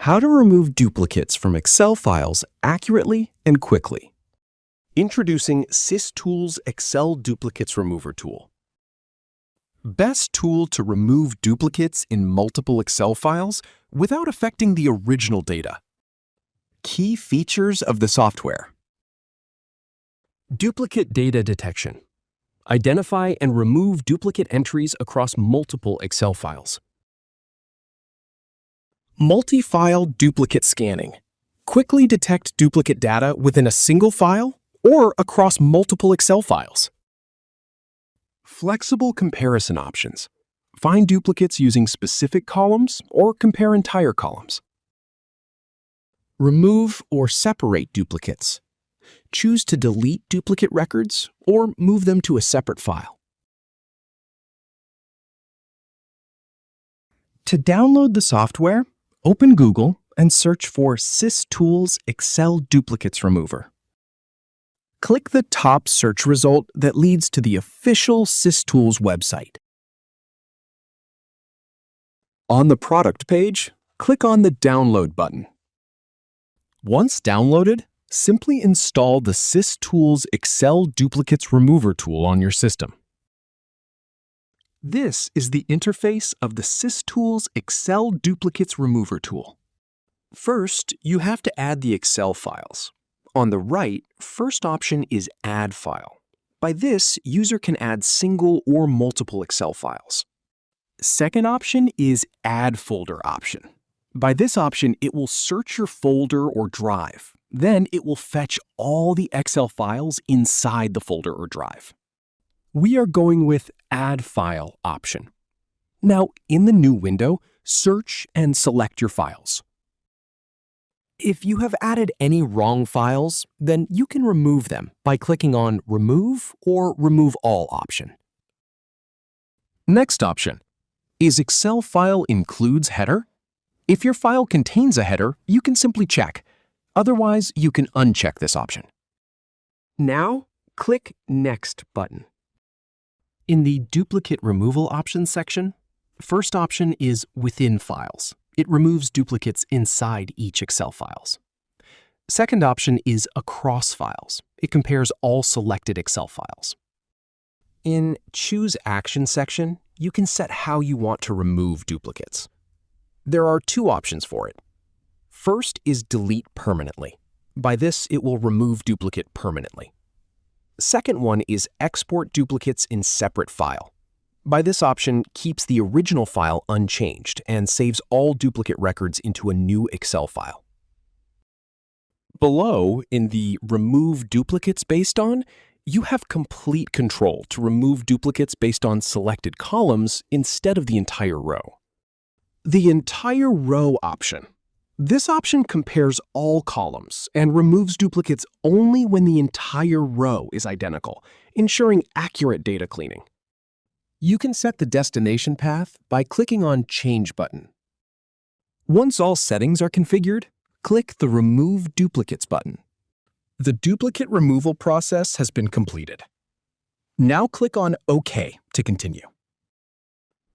How to remove duplicates from Excel files accurately and quickly. Introducing SysTools Excel Duplicates Remover Tool. Best tool to remove duplicates in multiple Excel files without affecting the original data. Key features of the software. Duplicate data detection. Identify and remove duplicate entries across multiple Excel files. Multi-file duplicate scanning. Quickly detect duplicate data within a single file or across multiple Excel files. Flexible comparison options. Find duplicates using specific columns or compare entire columns. Remove or separate duplicates. Choose to delete duplicate records or move them to a separate file. To download the software, open Google and search for SysTools Excel Duplicates Remover. Click the top search result that leads to the official SysTools website. On the product page, click on the Download button. Once downloaded, simply install the SysTools Excel Duplicates Remover tool on your system. This is the interface of the SysTools Excel Duplicates Remover tool. First, you have to add the Excel files. On the right, first option is Add File. By this, user can add single or multiple Excel files. Second option is Add Folder option. By this option, it will search your folder or drive. Then it will fetch all the Excel files inside the folder or drive. We are going with Add File option. Now, in the new window, search and select your files. If you have added any wrong files, then you can remove them by clicking on Remove or Remove All option. Next option, is Excel file includes header? If your file contains a header, you can simply check. Otherwise, you can uncheck this option. Now, click Next button. In the Duplicate Removal Options section, first option is Within Files. It removes duplicates inside each Excel files. Second option is Across Files. It compares all selected Excel files. In Choose Action section, you can set how you want to remove duplicates. There are two options for it. First is Delete Permanently. By this, it will remove duplicate permanently. Second one is Export Duplicates in Separate File. By this option, keeps the original file unchanged and saves all duplicate records into a new Excel file. Below, in the Remove Duplicates Based On, you have complete control to remove duplicates based on selected columns instead of the entire row. The Entire Row option. This option compares all columns and removes duplicates only when the entire row is identical, ensuring accurate data cleaning. You can set the destination path by clicking on Change button. Once all settings are configured, click the Remove Duplicates button. The duplicate removal process has been completed. Now click on OK to continue.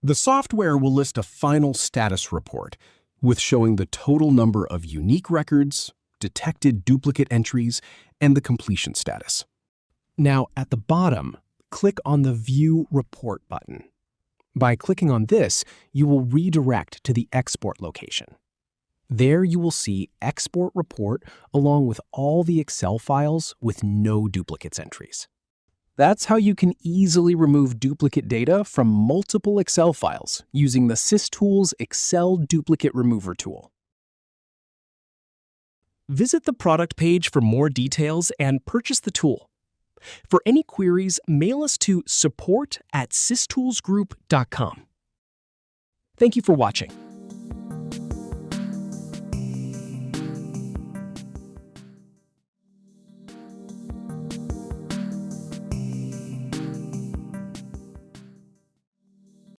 The software will list a final status report with showing the total number of unique records, detected duplicate entries, and the completion status. Now at the bottom, click on the View Report button. By clicking on this, you will redirect to the Export location. There you will see Export Report along with all the Excel files with no duplicates entries. That's how you can easily remove duplicate data from multiple Excel files using the SysTools Excel Duplicate Remover tool. Visit the product page for more details and purchase the tool. For any queries, mail us to support@systoolsgroup.com. Thank you for watching.